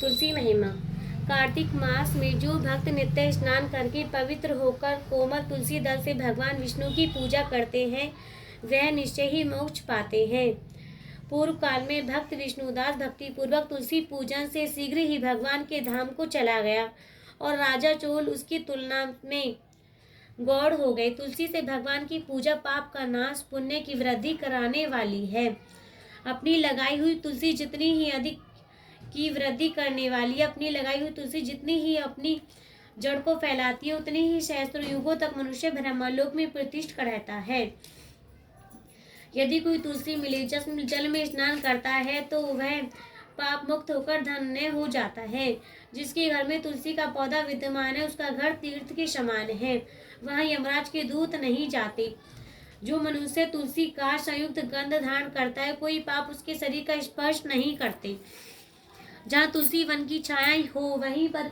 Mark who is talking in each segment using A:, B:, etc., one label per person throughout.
A: तुलसी महिमा। कार्तिक मास में जो भक्त नित्य स्नान करके पवित्र होकर कोमल तुलसी दल से भगवान विष्णु की पूजा करते हैं वह निश्चय ही मोक्ष पाते हैं। पूर्व काल में भक्त विष्णुदास भक्ति पूर्वक तुलसी पूजन से शीघ्र ही भगवान के धाम को चला गया और राजा चोल उसकी तुलना में गौड़ हो गए। तुलसी से भगवान की पूजा पाप का नाश, पुण्य की वृद्धि कराने वाली है। अपनी लगाई हुई तुलसी जितनी ही अधिक की वृद्धि करने वाली है। अपनी लगाई हुई तुलसी जितनी ही अपनी जड़ को फैलाती है उतनी ही सहस्त्र युगों तक मनुष्य ब्रह्मलोक में प्रतिष्ठित रहता है। यदि कोई तुलसी मिले जल में स्नान करता है तो वह पाप मुक्त होकर धन्य हो जाता है। जिसके घर में तुलसी का पौधा विद्यमान है उसका घर तीर्थ के समान है, वहाँ यमराज के दूत नहीं जाते। जो मनुष्य तुलसी का संयुक्त गंध धारण करता है कोई पाप उसके शरीर का स्पर्श नहीं करते। जहाँ तुलसी वन की छाया हो वहीं पर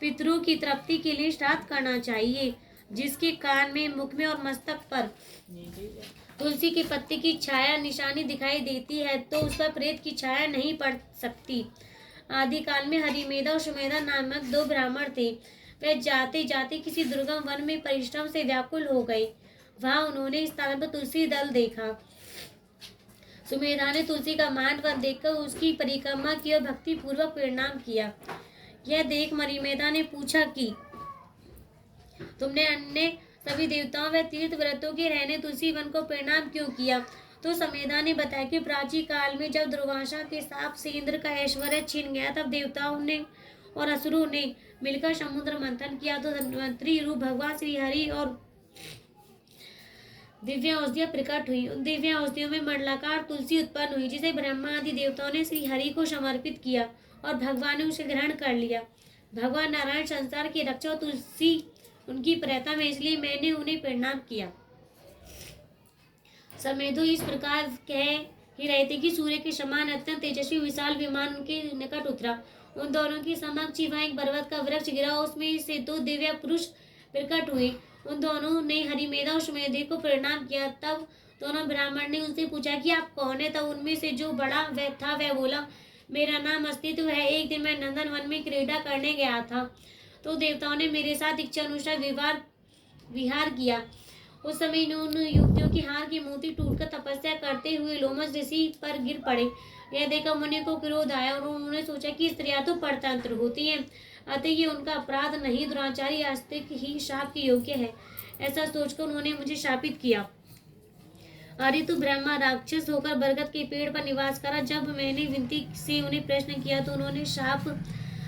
A: पितरों की तृप्ति के लिए श्राद्ध करना चाहिए। जिसके कान में, मुख में और मस्तक पर तुलसी के पत्ते की छाया निशानी दिखाई देती है तो उस पर प्रेत की छाया नहीं पड़ सकती। आदिकाल में हरिमेधा और सुमेधा नामक दो ब्राह्मण थे। वे जाते जाते किसी दुर्गम वन में परिश्रम से व्याकुल हो गए। वहां उन्होंने इस स्थान पर तुलसी दल देखा। सुमेधा ने तुलसी का मान वन देखकर उसकी परिक्रमा की और भक्ति पूर्वक प्रणाम किया। यह देख मरिमेधा ने पूछा कि तुमने अन्य सभी देवताओं व तीर्थ व्रतों के रहने तुलसी वन को प्रणाम क्यों किया? तो समेधा ने बताया कि प्राचीन काल में जब दुर्वासा के साप से इंद्र का ऐश्वर्य छीन गया तब देवताओं ने और असुरों ने मिलकर समुद्र मंथन किया तो धन्वंतरी रूप भगवान श्री हरि और दिव्य औषधियां प्रकट हुई। उन दिव्य औषधियों में मंडलाकार तुलसी उत्पन्न हुई जिसे ब्रह्मा आदि देवताओं ने श्री हरि को समर्पित किया और भगवान ने उसे ग्रहण कर लिया। भगवान नारायण संसार की रक्षा और तुलसी उनकी प्रेता में, इसलिए मैंने उन्हें प्रणाम किया। समेधो इस प्रकार कह ही रहे थे कि सूर्य के समान अत्यंत तेजस्वी विशाल विमान उनके निकट उतरा। उन दोनों की समक्ष वहां एक पर्वत का वृक्ष गिरा, उसमें से दो दिव्य पुरुष प्रकट हुए। उन दोनों ने हरिमेधा और सुमेधा को प्रणाम किया। तब दोनों ब्राह्मण ने उनसे पूछा कि आप कौन है? तब उनमें से जो बड़ा वह था वह बोला, मेरा नाम अस्तित्व है। एक दिन मैं नंदन वन में क्रीड़ा करने गया था तो देवताओं ने मेरे साथ इच्छा अनुसार विहार किया। उस समय उन युवतियों की हार की मूर्ति टूटकर तपस्या करते हुए लोमस ऋषि पर गिर पड़े। यह देखकर मुनि को क्रोध आया और उन्होंने सोचा कि स्त्रियां तो परतंत्र होती हैं, अतः ये उनका अपराध नहीं, दुराचारी आस्तिक ही शाप के योग्य है। ऐसा सोचकर उन्होंने मुझे शापित किया। अरे तो ब्रह्मा राक्षस होकर बरगद के पेड़ पर निवास करा। जब मैंने विनती से उन्हें प्रश्न किया तो उन्होंने शाप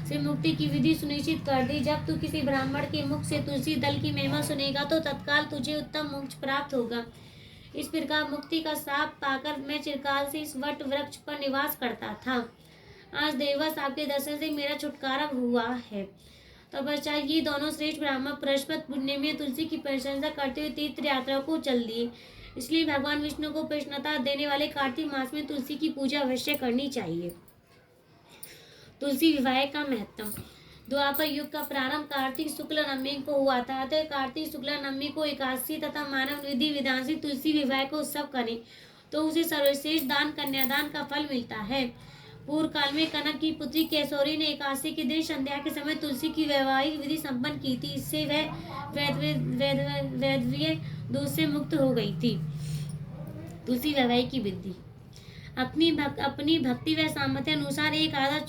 A: से मुक्ति की विधि सुनिश्चित कर दी। जब तू किसी ब्राह्मण के मुख से तुलसी दल की महिमा सुनेगा तो तत्काल तुझे उत्तम मोक्ष प्राप्त होगा। इस प्रकार मुक्ति का शाप पाकर मैं चिरकाल से इस वट वृक्ष पर निवास करता था। आज देववश आपके दर्शन से मेरा छुटकारा हुआ है। तपस्या ये दोनों श्रेष्ठ ब्राह्मण परस्पर पुण्य में तुलसी की प्रशंसा करते हुए तीर्थ यात्रा को चल दिए। इसलिए भगवान विष्णु को प्रसन्नता देने वाले कार्तिक मास में तुलसी की पूजा अवश्य करनी चाहिए। तुलसी विवाह का महत्व। द्वापर युग का प्रारंभ कार्तिक शुक्ल नवमी को हुआ था। अतः कार्तिक शुक्ल नवमी को एकादशी तथा मानव विधि विधान से तुलसी विवाह को उत्सव करें तो उसे सर्वश्रेष्ठ दान कन्यादान का फल मिलता है। पूर्व काल में कनक की पुत्री केशौरी ने एकादशी के दिन संध्या के समय तुलसी की वैवाहिक विधि संपन्न की थी। इससे वह वैधव्य दोष से मुक्त हो गई थी। तुलसी वैवाहिक की विधि। अपनी भक्ति व सामर्थ्य अनुसार एक आधा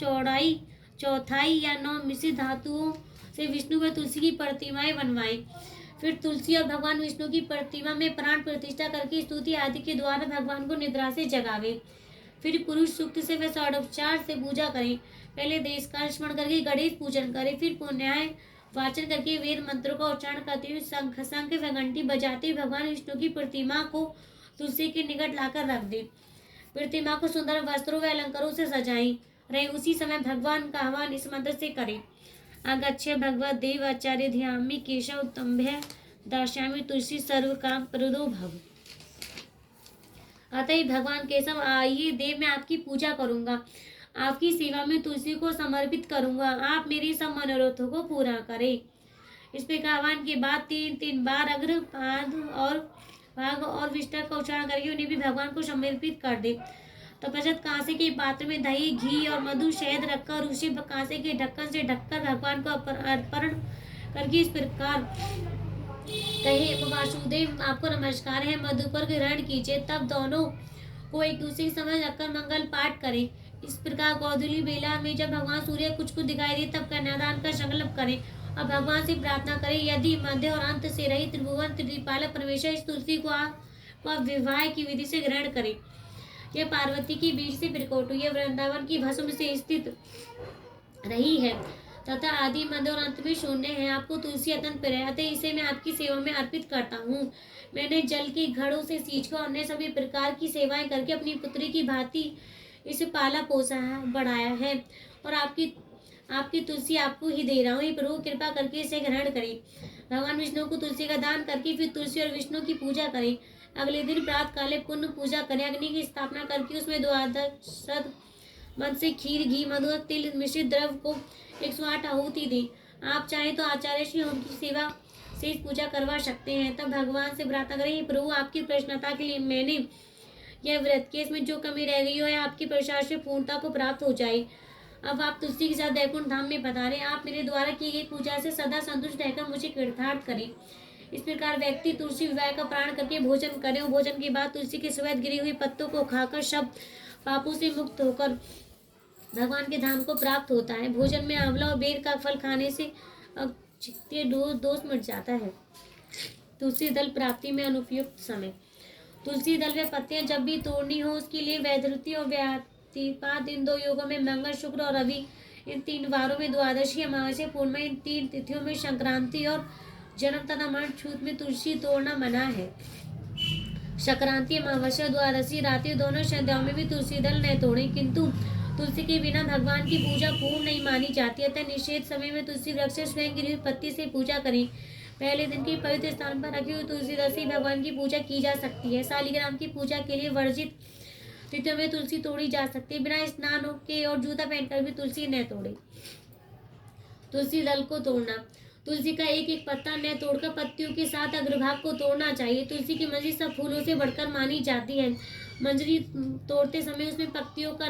A: चौथाई या 9 मिश्रित धातुओं से विष्णु व तुलसी की प्रतिमाएं बनवाएं। फिर तुलसी और भगवान विष्णु की प्रतिमा में प्राण प्रतिष्ठा करके स्तुति आदि के द्वारा भगवान को निद्रा से जगावे। फिर पुरुष सूक्त से व षोडोपचार से पूजा करें। पहले देश का स्मरण करके गणेश पूजन करें, फिर पुण्याय वाचन करके वेद मंत्रों का उच्चारण करते हुए शंख व घंटी बजाते भगवान विष्णु की प्रतिमा को तुलसी के निकट लाकर रख दे। प्रतिमा को सुंदर वस्त्रों व अलंकारों से सजाएं रहे। उसी समय भगवान का आह्वान इस मंत्र से करें, अगच्छ भगवत देव आचार्य ध्यामि केशव तंभ्य दास्यामि तुलसी सर्व काम प्रदो भव। अतः भगवान केशव, आइए देव, मैं आपकी पूजा करूंगा, आपकी सेवा में तुलसी को समर्पित करूंगा, आप मेरी सब मनोरथों को पूरा करें। इस प्रकार आह्वान के बाद 3 बार अग्र पाद और भाग और विष्टा का उच्चारण करके उन्हें भी भगवान को समर्पित कर दे। तपजत कांसे के पात्र में दही, घी और मधु, शहद रखकर उसी कांसे के ढक्कन से ढककर भगवान को अर्पण करके इस प्रकार कहे, वासुदेव आपको नमस्कार है, मधु पर ग्रहण कीजिए। तब दोनों को एक दूसरे की समझ रखकर मंगल पाठ करें। इस प्रकार गोधूली बेला में जब भगवान सूर्य कुछ दिखाई दे तब कन्यादान का संकल्प करें और भगवान से प्रार्थना करें। यदि मध्य और अंत से रही त्रिभुवन त्रिपालक परमेश्वर इस तुलसी को विवाह की विधि से ग्रहण करें। यह पार्वती की बीज से प्रकट हुई, वृंदावन की भस्म से स्थित रही है तथा आदि मध्य और अंत में शून्य है। आपको तुलसी अत्यंत प्रिय है, अतः इसे मैं आपकी सेवा में अर्पित करता हूँ। मैंने जल के घड़ों से सींचकर अन्य सभी प्रकार की सेवाएं करके अपनी पुत्री की भांति इसे पाला पोसा है, बढ़ाया है और आपकी तुलसी आपको ही दे रहा हूँ। प्रभु कृपा करके इसे ग्रहण करें। भगवान विष्णु को तुलसी का दान करके फिर तुलसी और विष्णु की पूजा करें। अगले दिन प्रातः काले पुण्य पूजा करें। अग्नि की स्थापना करके उसमें द्वादश मन से खीर, घी, मधु और तिल मिश्रित द्रव्य को 108 आहुति दें। आप चाहें तो आचार्य श्री होम की सेवा से पूजा करवा सकते हैं। तब भगवान से प्रार्थना करें, प्रभु आपकी प्रसन्नता के लिए मैंने यह व्रत किया, इसमें जो कमी रह गई हो या आपकी प्रसाद से पूर्णता को प्राप्त हो जाए। अब आप तुलसी के साथ वैकुंठ धाम में पधारें। आप मेरे द्वारा की गई पूजा से सदा संतुष्ट रहकर मुझे कृतार्थ करें। इस प्रकार व्यक्ति तुलसी विवाह का प्राण करके भोजन करे और भोजन के बाद तुलसी के सफेद गिरी हुई पत्तों को खाकर सब पापों से मुक्त होकर भगवान के धाम को प्राप्त होता है। भोजन में आंवला और बेर का फल खाने से चित्तीय दोष मिट जाता है। तुलसी दल प्राप्ति में अनुपयुक्त समय। तुलसी दल व पत्तियां जब भी तोड़नी हो उसके लिए वैधृति और व्यातिपात इन 2 योगों में मंगल, शुक्र और रवि, इन 3 वारों में द्वादशी, अमावस्या, पूर्णिमा, इन 3 तिथियों में संक्रांति और जन्म तथा मरण छूत में तुलसी तोड़ना मना है। संक्रांति, अमावस्या, द्वादशी रात्रि दोनों संध्याओं में भी तुलसी दल न तोड़ें, किंतु तुलसी के बिना भगवान की पूजा पूर्ण नहीं मानी जाती। अतः निषेध समय में तुलसी वृक्ष से स्वयं गिरी हुई पत्ती से पूजा करें। पहले दिन के पवित्र स्थान पर रखी हुई तुलसी दल से भगवान की पूजा की जा सकती है। शालिग्राम की पूजा के लिए वर्जित तिथियों में तुलसी तोड़ी जा सकती है। बिना स्नान के और जूता पहनकर भी तुलसी न तोड़े। तुलसी दल को तोड़ना। तुलसी का एक एक पत्ता न तोड़कर पत्तियों के साथ अग्रभाग को तोड़ना चाहिए। तुलसी की मंजरी सब फूलों से बढ़कर मानी जाती है। मंजरी तोड़ते समय उसमें पत्तियों का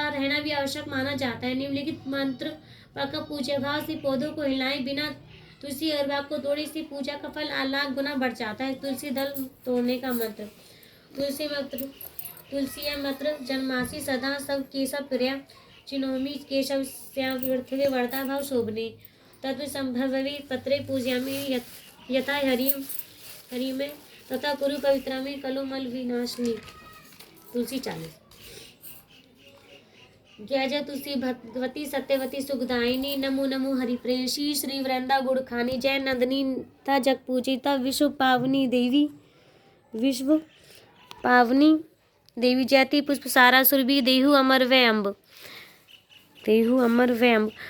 A: रहना भी आवश्यक माना जाता है। निम्नलिखित मंत्र पढ़कर पूज्य भाव से पौधों को हिलाएं। बिना तुलसी अग्रभाग को तोड़े से पूजा का फल लाख गुना बढ़ जाता है। तुलसी दल तोड़ने का मंत्र। तुलसी मंत्र जन्मासी सदा सब केशव प्रिया चिनोमी केशव श्याम वर्ता भाव शोभने तत्व संभवे पत्रे पूज्यामि यथा हरि में तथा कुरु पवित्रा में कलो मल विनाशनी। तुलसी 40। जय जय तुलसी भगवती सत्यवती सुखदायिनी नमो नमो हरिप्रेयसी श्री वृंदा गुड़ खानी जय नंदनी था जग पूजिता विश्व पावनी देवी जयति पुष्प सारा सुरभि देहु अमर व अम्ब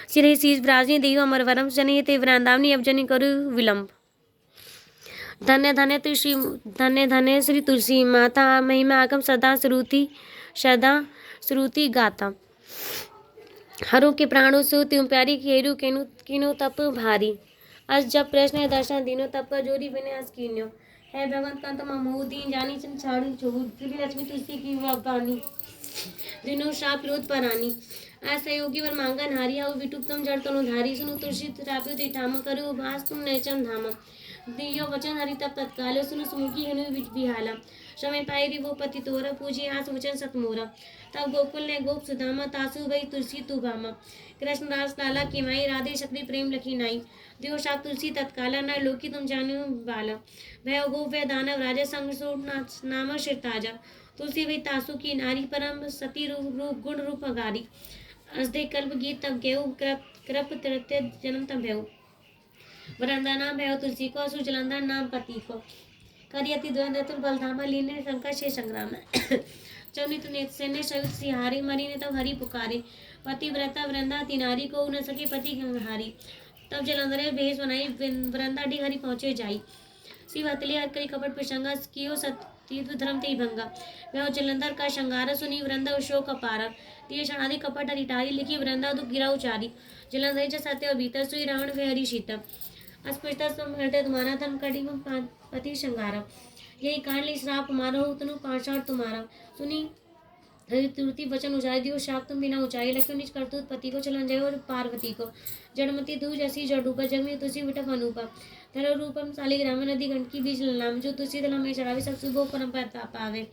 A: सिरे शीश ब्राजनी देहु अमर वरम जनि ते वृंदावनी अब जनि करु विलंब। धन्य धन्य श्री तुलसी माता महिमा आगम सदा श्रुति गाता हरों के प्राणों से त्यों प्यारी खेरु किनो तप भारी अस जब प्रश्न है दर्शन दीनो तप पर जोरी बिने अस कीन्यो है भगवंत कंत महमूद दीन जानी चंद छाड़ी चोर श्री लक्ष्मी तुलसी की वानी दिनो शाप विरोध परानी असहयोगी वर मांगन हारी आओ विटुप्तम जड़ तनु धारी सुनु तुलसी त्राप्यो तिठाम करो भास तुम नैचम धाम दियो वचन हरि तब तत्काल सुनु सुमुखी हनु बिहाला समय पाई रि वो पति तोरा पूजी आस वचन सतमोरा तब गोकुल ने गोप सुदामा तासु भई तुलसी तु भामा कृष्ण दास लाला की माई राधे शक्ति प्रेम लखी नाई दियो शाप तुलसी तत्काला न लोकी तुम जानो बाला भय गोप व दानव राजा संग नाम शिरताजा तुलसी भई तासु की नारी परम सती रूप गुण रूप अगारी असदे कल्प गीत तब गेहु कृप तृत्य जन्म तब भेव वरंदा नाम भैव तुलसी को असुर जलंधर नाम पति को करियति द्वंद्व बलधामा लीने शंकर से संग्राम चौनी तुने सेने सवित सिहारी मरी ने तब हरि पुकारे पति व्रता वृंदा तिनारी को उन सके पति गंगहारी तब जलंधर भेष बनाई वृंदा डी हरि पहुंचे जाई शिव हतली हर करी कपट प्रसंगा कियो सतीत्व धर्म ते भंगा वह जलंधर का श्रृंगार सुनी वृंदा अशोक अपार दिए क्षणादि कपट हरिटारी लिखी वृंदा दुख गिरा उचारी जलंधर सत्य और भीतर सुई रावण वे हरि शीतम अस्पृष्टा सम हृदय तुम्हारा धन कड़ी पति श्रृंगारा यही कांडली श्राप मारो तनु पाषाण तुम्हारा सुनी त्रुटि वचन उचाई दियो शाप तुम बिना ऊंचाई लख्यो निज करतूत पति को चलन जय और पार्वती को जड़मती दू जैसी जड़ रूपा जग में तुलसी विटप अनुपा धरो रूपम शालिग्राम नदी गंडकी बीज नाम जो तुलसी दल में चढ़ावे सब शुभ परम पावे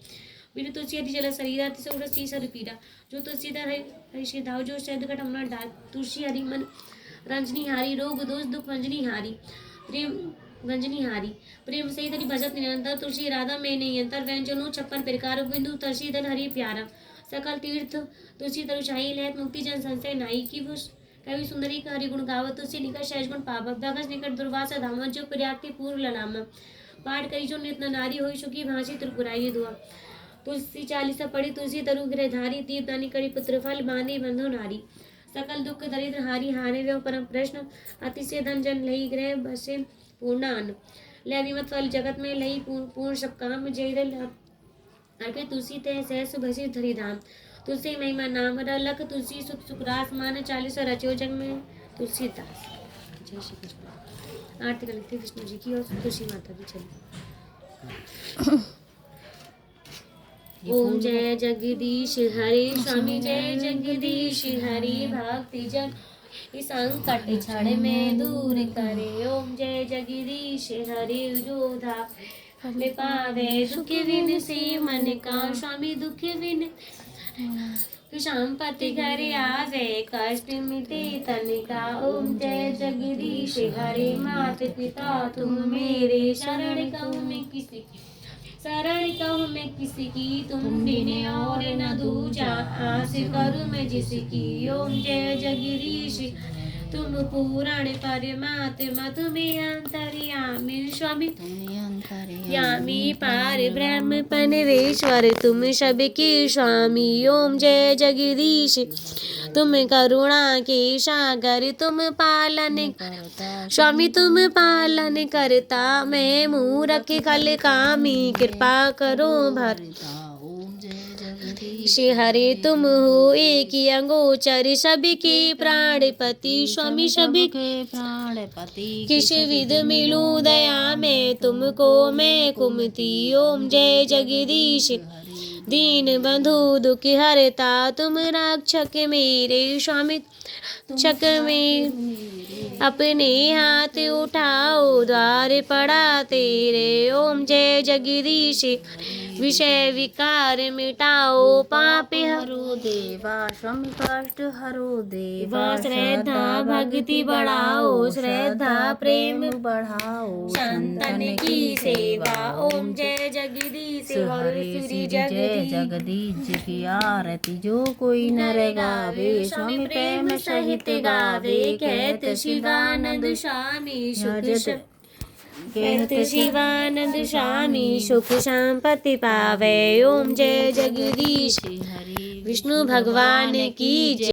A: बिनु तुलसी यदि जल शरीरा तिस उड़स चीस हरि पीरा जो तुलसी दल हरि श्री धाव जो शब्द कट अमर डाल तुलसी हरि मन रंजनी हारी रोग दोष दुख रंजनी हारी प्रेम रंजनी हारी प्रेम से धरि भजत निरंतर तुलसी राधा में नहीं अंतर व्यंजनो 56 प्रकार बिंदु तुलसी दल हरि प्यारा सकल तीर्थ तुलसी तरु चाहिए लहत मुक्ति जन संशय नाई की भूष कवि सुंदरी का हरि गुण गावत तुलसी निकट सहज गुण पावत दगस निकट दुर्वासा धामत जो पर्याप्ति पूर्व ललाम पाठ करी जो नित्य नारी होई सुखी भाषी त्रिपुराई दुआ तुलसी 40 पढ़ी तुलसी तरु गृह धारी दीप दानी करी पुत्र फल बांधी बंधु नारी सकल दुख दरिद्र हारी हारे व्यव परम प्रश्न अतिशय धन जन लही ग्रह बसे पूर्णान लय विमत फल जगत में लही पूर्ण सब काम जय अर्पित तुलसी ते सहस भसी धरी धाम तुलसी महिमा नाम लख तुलसी सुख सुखरास मान 40 रचो जग में तुलसीदास। जय श्री कृष्ण। आरती कर लेते विष्णु जी की और तुलसी माता की चलिए। ओम जय जगदीश हरि स्वामी जय जगदीश हरि भक्ति जन संकट क्षण में दूर करे। ओम जय जगदीश हरि जोधा हमें पावे दुख विन से मन का स्वामी दुख विन संपत्ति घर आवे कष्ट मिटे तन का। ओम जय जगदीश हरि मात पिता तुम मेरे शरण कहूँ मैं किसी शरण कहूँ मैं किसी की तुम बिने और न दूजा आस करूँ मैं जिसकी। ओम जय जगदीश तुम पुराण परमात्मा तुम्हें अंतर्यामी स्वामी यामी पार ब्रह्म परमेश्वर तुम सबके स्वामी। ओम जय जगदीश तुम करुणा के सागर तुम पालन स्वामी तुम पालन करता मैं मूरख खल कामी कृपा करो भरता। श्री हरे तुम हो एक अंगोचर सबके प्राणपति स्वामी सबके प्राणपति किस विध मिलूं दया में तुमको मैं कुमति। ओम जय जगदीश दीन बंधु दुख हरता तुम रक्षक मेरे स्वामी रक्षक में अपने हाथ उठाओ द्वार पड़ा तेरे। ओम जय जगदीश विषय विकार मिटाओ पाप हरो देवा स्वामी कष्ट हरो देवा श्रद्धा भक्ति बढ़ाओ श्रद्धा प्रेम बढ़ाओ संतन की सेवा। ओम जय जगदीश हरि जय जगदीश की आरती जो कोई नर गावे स्वामी प्रेम सहित गावे कहत शिवानंद स्वामी सुख कहत शिवानंद स्वामी सुख संपत्ति पावे। ओम जय जगदीश विष्णु भगवान की जय।